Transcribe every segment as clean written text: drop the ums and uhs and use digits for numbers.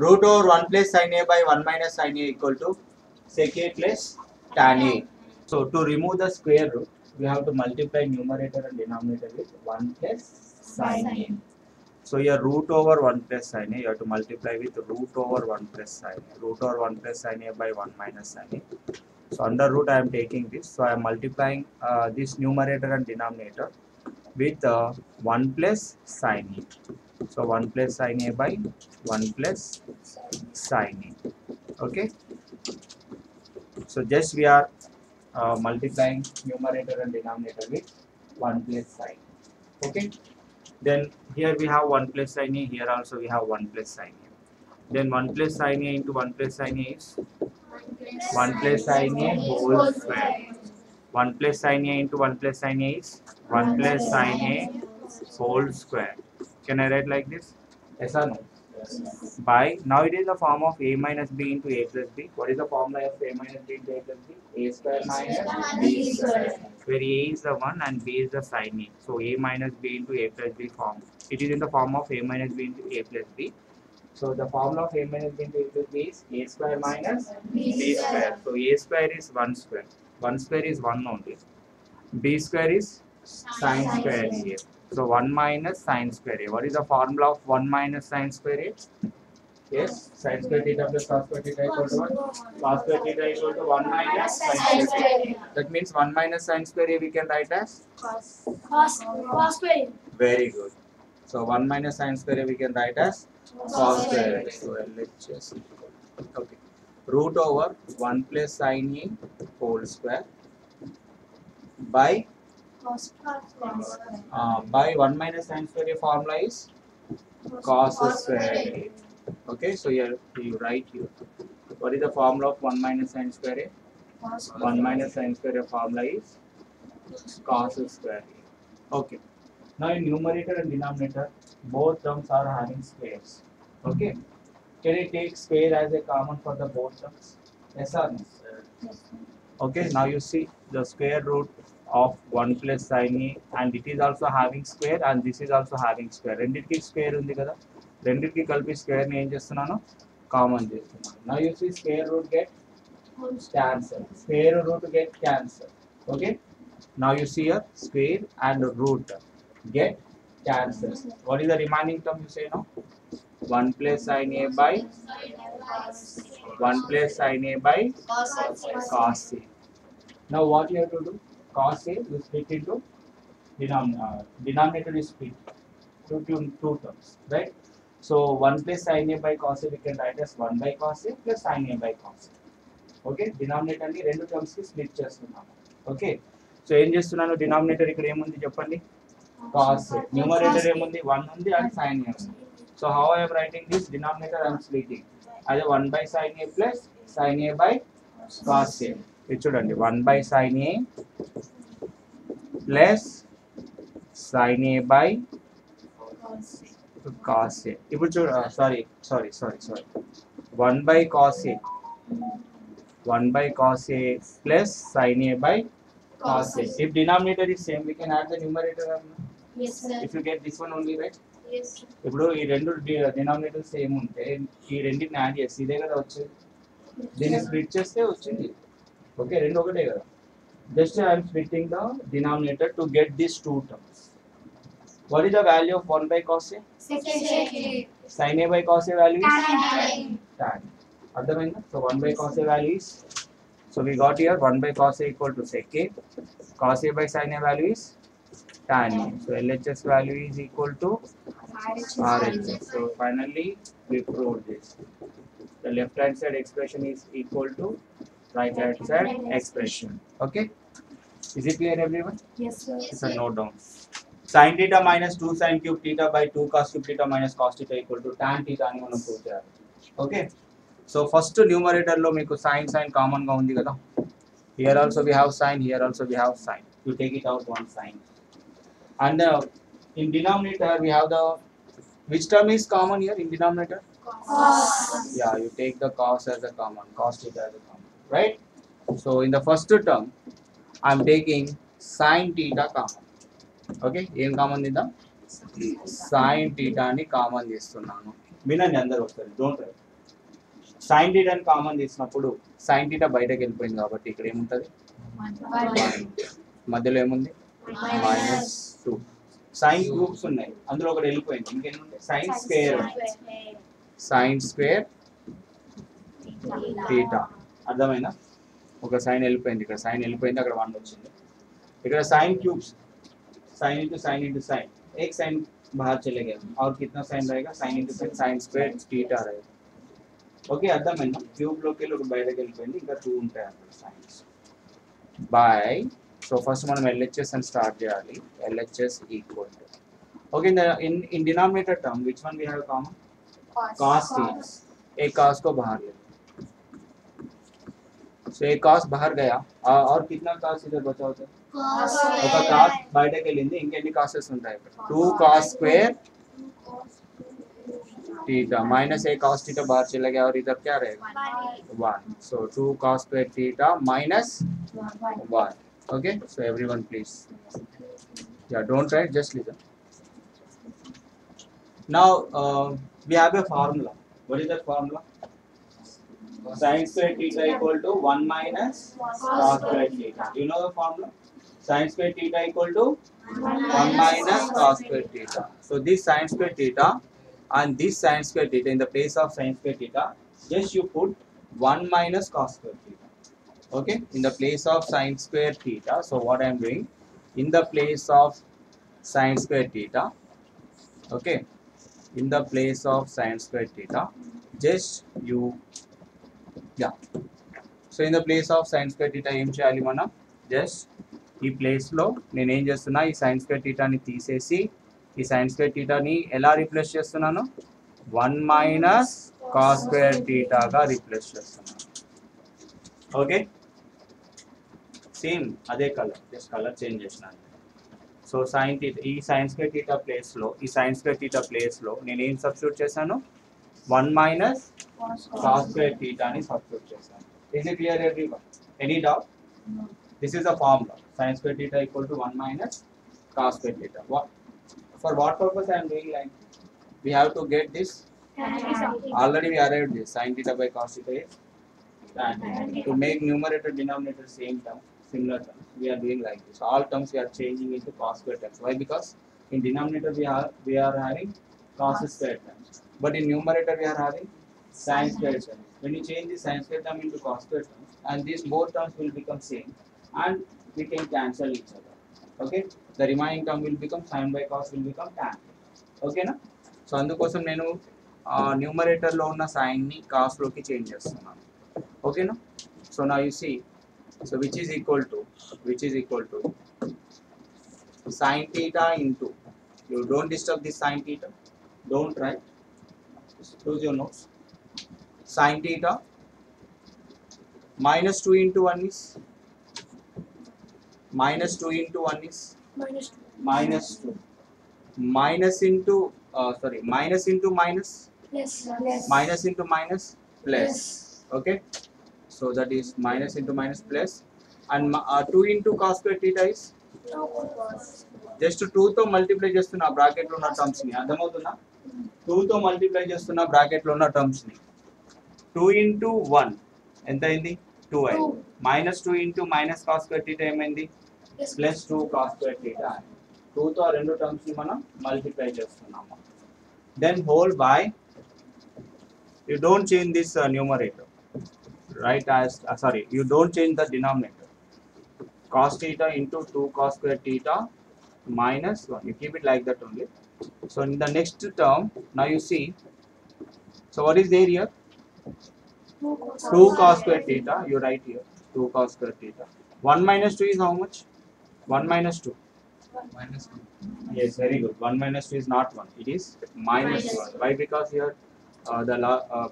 Root over 1 plus sin A by 1 minus sin A equal to sec A plus tan A. So to remove the square root, we have to multiply numerator and denominator with 1 plus sin A. So here root over 1 plus sin A, you have to multiply with root over 1 plus sin A. Root over 1 plus sin A by 1 minus sin A. So under root I am taking this. So I am multiplying this numerator and denominator with 1 plus sin A. So 1 plus sin A by 1 plus sin A. Okay. So just we are multiplying numerator and denominator with 1 plus sin. Okay. Then here we have 1 plus sin A. Here also we have 1 plus sin A. Then 1 plus sin A into 1 plus sin A is 1 plus sin A whole square. 1 plus sin A into 1 plus sin A is 1 plus sin A whole square. Can I write like this? Yes or no? By now it is the form of a minus b into a plus b. What is the formula of a minus b into a plus b? A square minus b square. Where a is the 1 and b is the sin a. So a minus b into a plus b form. It is in the form of a minus b into a plus b. So the formula of a minus b into a plus b is a square minus b square. So a square is 1 square. 1 square is 1 only. B square is sin square a. So 1 minus sin square a. What is the formula of 1 minus sin square a? Yes, sin square theta plus cos square theta equal to 1. Cos square theta equal to 1 minus sin square a. That means 1 minus sin square a we can write as? Cos square. Very good. So 1 minus sin square a we can write as cos square a. So let's just, okay. Root over 1 plus sin a whole square by 1 minus sin square a formula is cos square a. Okay, so here you write here. What is the formula of 1 minus sin square a? 1 minus sin square a formula is cos square a. Okay. Now in numerator and denominator, both terms are having squares. Okay. Can I take square as a common for the both terms? Yes or no? Okay. Now you see the square root of 1 plus sin a, and it is also having square and this is also having square. రెండిటికి square ఉంది కదా, రెండిటికి కలిపి square ని ఏం చేస్తున్నాను, common చేస్తున్నాను. Now you see square root get cancel, square root get cancel. Okay. Now you see here square and root get cancel. What is the remaining term you say now? 1 plus sin a by 1 plus sin a by cos a. Now what you have to do? Cos a you split into denominator is split to two terms, right? So 1 plus sin a by cos a we can write as 1 by cos a plus sin a by cos a. Okay, denominator ni రెండు terms కి split చేస్తున్నాము. Okay, so ఏం చేస్తున్నాను, denominator ఇక్కడ ఏముంది చెప్పండి, cos a. Numerator ఏముంది, 1 ఉంది and sin a ఉంది. So how I am writing this? Denominator I am splitting. అదే 1 by sin a plus sin a by cos a. ఇది చూడండి, 1 by sin a plus sin a by cos a. ఇప్పుడు చూడ sorry 1 by cos a, 1 by cos a plus sin a by cos a. If denominator is same, we can add the numerator. Yes, sir. If you get this one only, right? Yes. ఇప్పుడు ఈ రెండు denominator same ఉంటే ఈ రెండింటిని add చేసి ఇదే కదా వచ్చేది, దీన్ని స్ప్లిట్ చేస్తే వచ్చింది. ఓకే, రెండు ఒకటే కదా. Just I'm splitting the denominator to get this two terms. What is the value of 1 by cos a? sin a by cos a value is tan. అర్థమైందా? So 1 by cos a value is, so we got here 1 by cos a equal to sec a, cos a by sin a value is tan a. So LHS value is equal to RHS. So finally we proved this. The left hand side expression is equal to right hand side expression. Okay, is it clear everyone? Yes, sir. So note down. Sin theta minus 2 sin cube theta by 2 cos cube theta minus cos theta equal to tan theta అని మనం prove చేయాలి. Okay, so first numerator లో మీకు sin common గా ఉంది కదా. Here also we have sin, here also we have sin. You take it out one sin. And in denominator we have the, which term is common here in denominator? Cos. Yeah, you take the cos as a common, cos theta as a common, right? So in the first term I am taking sin theta common. Okay, ఏం common ఇద్దాం, sign థీటాని common తీస్తున్నాను. వినండి అందరూ ఒకసారి, don't write. Sign థీటాని common తీసినప్పుడు sine theta బయటకు వెళ్ళిపోయింది కాబట్టి ఇక్కడ ఏముంటుంది, మధ్యలో ఏముంది -2. సైన్ గ్రూప్స్ ఉన్నాయి, అందులో ఒకటి వెళ్ళిపోయింది, ఇంకేం ఉంటాయి sine square, sine square theta. అర్థమైనా? ఒక సైన్ వెళ్ళిపోయింది, ఇక్కడ సైన్ వెళ్ళిపోయింది, అక్కడ 1 వచ్చింది. ఇక్కడ sine cubes, sine into sine, एक साइन बाहर चले गए और कितना साइन रहेगा, sine into sine square theta रहेगा. ఓకే అర్థమైందా? క్యూబ్ లోకి ఒక బయటకి వెళ్ళిపోయింది, ఇంకా 2 ఉంటాయి అక్కడ సైన్స్ బై. సో ఫస్ట్ మనం LHS అని స్టార్ట్ చేయాలి. LHS equal to, okay, in denominator term which one we have common, cos theta. एक cos को बाहर ले, so एक cos बाहर गया और कितना cos इधर बचा होता है, ఒక cos బయటకి వెళ్ళింది, ఇంకెన్ని cos's ఉంటాయి, 2 cos स्क्वायर थीटा माइनस एक cos थीटा बाहर चला गया और इधर क्या रहेगा 1. So 2 cos square theta minus 1. Okay, so everyone please, yeah, don't write, just listen. Now we have a formula. What is that formula? Sin square theta equal to 1 minus cos square theta. You know the formula? Sin square theta equal to 1 minus cos square theta. So this sin square theta and this sin square theta, in the place of sin square theta, just you put 1 minus cos square theta. Okay, in the place of sin square theta. So what I am doing, in the place of sin square theta, okay, in the place of sin square theta, just you, yeah, so in the place of sin square theta ఏం చేయాలి మనం, just ఈ place లో నేను ఏం చేస్తున్నా, ఈ sin square theta ని తీసేసి ఈ sin square theta ని ఎలా రీప్లేస్ చేస్తున్నాను, 1 minus cos square theta గా రీప్లేస్ చేస్తున్నాను. ఓకే, సేమ్ అదే కలర్, జస్ట్ కలర్ చేంజ్ చేసినాను. సో sin theta, ఈ sin square theta ప్లేస్ లో, ఈ sin square theta ప్లేస్ లో నేను ఏం సబ్స్టిట్యూట్ చేశాను, 1 minus cos square theta ని సబ్స్టిట్యూట్ చేశాను. Is it clear everyone? Any doubt? This is the formula. Sin square theta equal to 1 minus cos square theta. What? For what purpose I am doing like? We have to get this. Already we arrived this. Sin theta by cos theta is tan theta. To make numerator denominator same term, similar terms, we are doing like this. All terms we are changing into cos square terms. Why? Because in denominator we are having cos square terms, but in numerator we are having sin square terms. When you change the sin square term into cos square terms, and these both terms will become same, and we can cancel each other. Okay, the remaining term will become sin by cos will become tan. Okay na? So అందుకోసం నేను numerator లో ఉన్న sign ని cos లోకి change చేస్తున్నాను. ఓకేనా? So now you see, so which is equal to sin theta into, you don't disturb this sin theta, don't write, close your notes. Sin theta minus 2 into 1 is minus 2 into 1 is minus 2, minus into minus into minus, minus into minus plus. Okay, so that is minus into minus plus, and 2 into cos square theta is just 2 తో multiply చేస్తున్నా bracket లో ఉన్న terms ని. అర్థమవుతుందా? 2 తో multiply చేస్తున్నా bracket లో ఉన్న టర్మ్స్ ని. 2 into 1 ఎంత అయింది, 2 అయింది. minus 2 into minus cos square theta ఏమైంది, plus 2 cos square theta. 2 తో రెండు టర్మ్స్ ని మనం మల్టిప్లై చేస్తున్నాము. Then whole by, you don't change this numerator, right? As you don't change the denominator. Cos theta into 2 cos square theta minus 1. You keep it like that only. So in the next term, now you see, so what is there here? 2 cos square theta, you write here 2 cos square theta. 1 minus 2 is how much? 1 minus 2. Minus 1. Yes, very good. 1 minus 2 is not 1. It is minus 1. Why? Because here the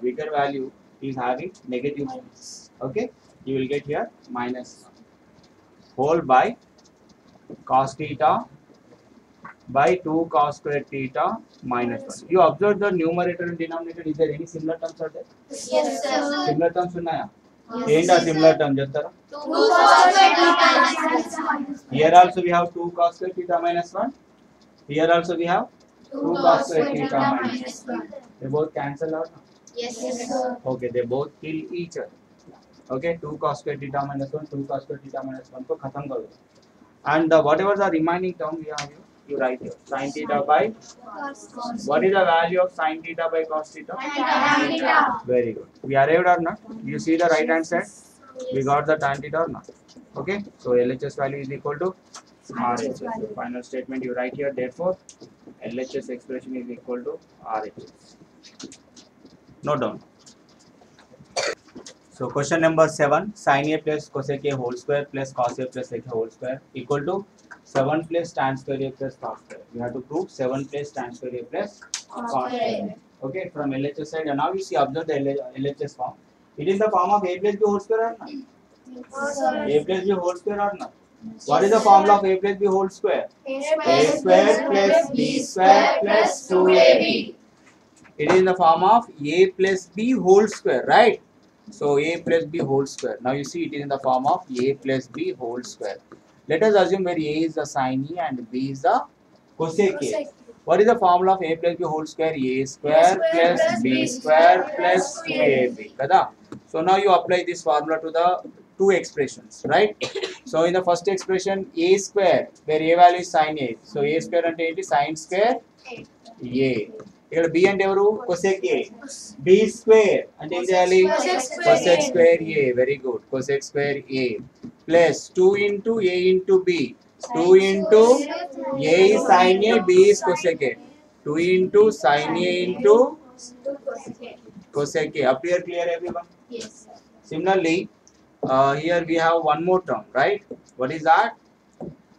bigger value is having negative signs. Okay? You will get here minus 1. Whole by cos theta by 2 cos square theta minus 1. You observe the numerator and denominator. Is there any similar terms are there? Yes, sir. Similar terms unnaya? ఏంటా similar term చెప్తారా? Here also we have 2 cos square theta minus 1. Here also we have 2 cos square theta minus 1. They both cancel out. Yes, sir. Okay, they both kill each other. Okay, 2 cos square theta minus 1, 2 cos square theta minus 1 को खत्म कर दो. And whatever the remaining term we have here, you write here. Sin theta by, what is the value of sin theta by cos theta? Tan theta. Very good. We arrived or not? You see the right hand side? We got the tan theta or not? Okay, so LHS value is equal to RHS. So final statement you write here, therefore LHS expression is equal to RHS. Note down. So question number 7, sin A plus cosec A whole square plus cos A plus sec A whole square equal to 7 plus tan square A plus cos square. You have to prove 7 plus tan square A plus cos square. Okay, from LHS side, and now you see, observe the LHS form. It is the form of A plus B whole square or not? A plus B whole square or not? What is the formula of A plus B whole square? A square plus B square plus 2AB. It is in the form of A plus B whole square, right? So A plus B whole square. Now you see it is in the form of A plus B whole square. Let us assume where A is the sin A and B is the cosec A. What is the formula of A plus B whole square? A square plus B square plus 2AB. Kada? So now you apply this formula to the two expressions, right? So in the first expression, A square, where A value is sin A. So A square and A is sin square A. ఇక్కడ B అంటే ఎవరు cosec A. B square అంటే ఏం చేయాలి cosec square A. Very good. Cosec square A plus 2 into A into B. 2 into A is sin A, B is cosec A. 2 into sin A into cosec A. Up here clear everyone? Yes, sir. Similarly, here we have one more term, right? What is that?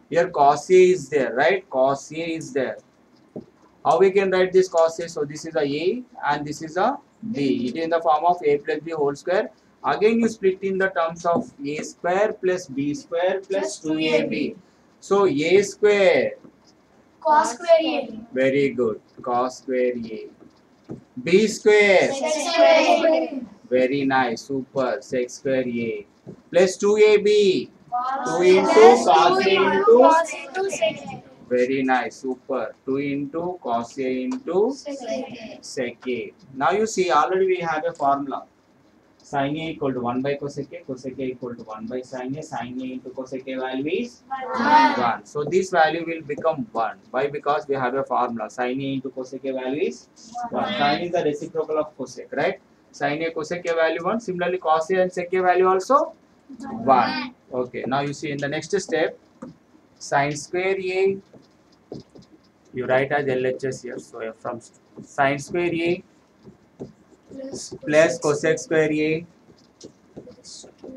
Here cos A is there, right? Cos A is there. How we can write this cos A? So this is a and this is a B. It is in the form of A plus B whole square. Again you split in the terms of A square plus B square plus 2AB. So A square. Cos square A. Very good. Cos square A. B square. Sec square A. Very nice. Super. Sec square A. Plus 2AB. 2 into cos A into. Sec A. Very nice. Super. 2 into cos A into sec A. Now you see already we have a formula. Sin A equal to 1 by cosec A. Cosec A equal to 1 by sin A. Sin A into cosec A value is 1. So this value will become 1. Why? Because we have a formula. Sin A into cosec A value is 1. Sin is the reciprocal of cosec, right? Sin A cosec A value 1. Similarly cos A and sec A value also 1. Okay. Now you see in the next step, sin square A, you write as LHS here. So from sin square A plus cosec square A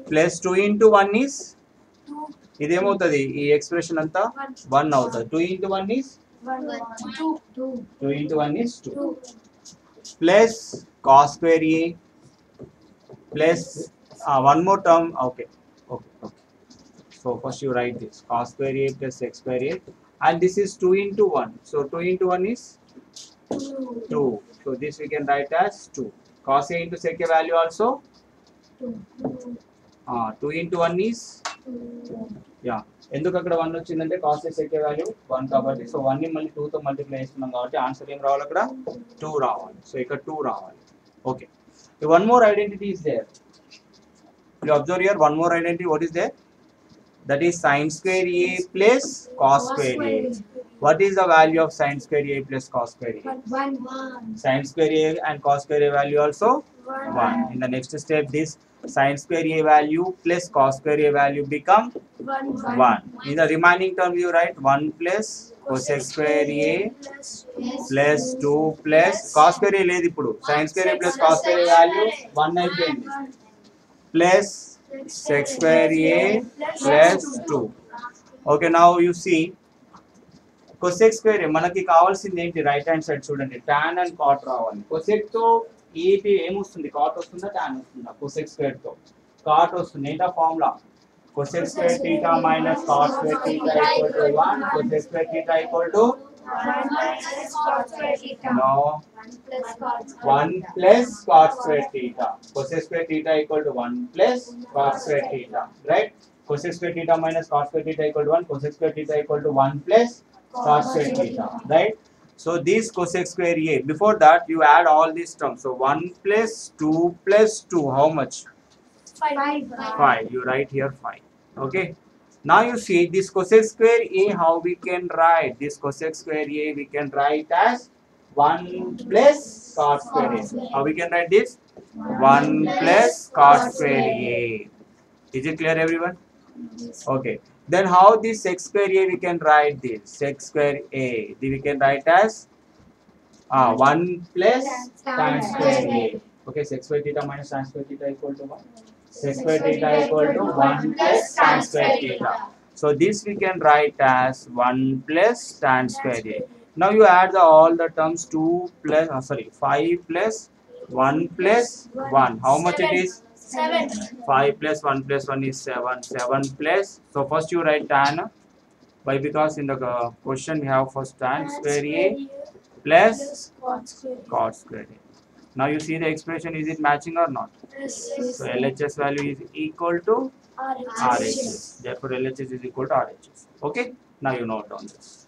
plus 2 into 1 is, ఇదేమవుతుంది ఈ expression అంతా 1 అవుతుంది. 2 into 1 is 2 into 1 is 2 plus cos square A plus one more term. Okay. So first you write this cos square A plus sec square A, and this is 2 into 1. So 2 into 1 is 2. So this we can write as 2. Cos A into sec A value also 2 into 1 is, yeah. ఎందుకు అక్కడ 1 వచ్చిందంటే cos A sec A value 1 కాబట్టి, so 1 ని మళ్ళీ 2 తో multiply చేస్తున్నాం కాబట్టి answer ఏం రావాలి అక్కడ 2 రావాలి. సో ఇక్కడ 2 రావాలి. Okay. One more identity is there. You observe here one more identity. What is there? That is sin square A plus cos square A. What is the value of sin square A plus cos square A? 1. Sin square A and cos square A value also 1. In the next step, this sin square A value plus cos square A value become 1. In the remaining term, you write 1 plus cosec square A plus 2 plus cos square A లేదు ఇప్పుడు. Sin square A plus cos square A value 1 అయిపోయింది. Plus sec square A plus 2. Okay, now you see cosec square A మనకి కావాల్సింది ఏంటి? Right hand side చూడండి, tan and cot రావాలి. cosec తో ఏటి ఏమొస్తుంది? cot వస్తుందా tan వస్తుందా? cosec square తో cot వస్తుంది. ఏంటా formula? cosec square theta minus cot square theta equal to 1. cosec square theta equal to 1 plus cot square theta. no 1 plus cot square theta. cosec square theta equal to 1 plus cot square theta, right? cosec square theta minus cot square theta equal to 1. cosec square theta equal to 1 plus cot square theta, right? So this cosec square A. Before that, you add all these terms. So 1 plus 2 plus 2. How much? 5. 5. You write here 5. Okay. Now you see this cosec square A. How we can write this cosec square A? We can write as 1 plus cos square A. How we can write this? 1 plus cos square A. Is it clear, everyone? Okay. Then how this sec square A we can write this? Sec square A. We can write as 1 plus tan square A. Okay, sec square theta minus tan square theta equal to 1. Sec square theta equal to 1 plus tan square theta. So this we can write as 1 plus tan square A. Now you add all the terms 2 plus 5 plus 1 plus 1. How much it is? 7. 5 plus 1 plus 1 is 7. 7 plus. So first you write tan. Why? Because in the question we have first tan square A plus cot square A. Now you see the expression, is it matching or not? So LHS value is equal to RHS. Therefore LHS is equal to RHS. Okay. Now you note down this.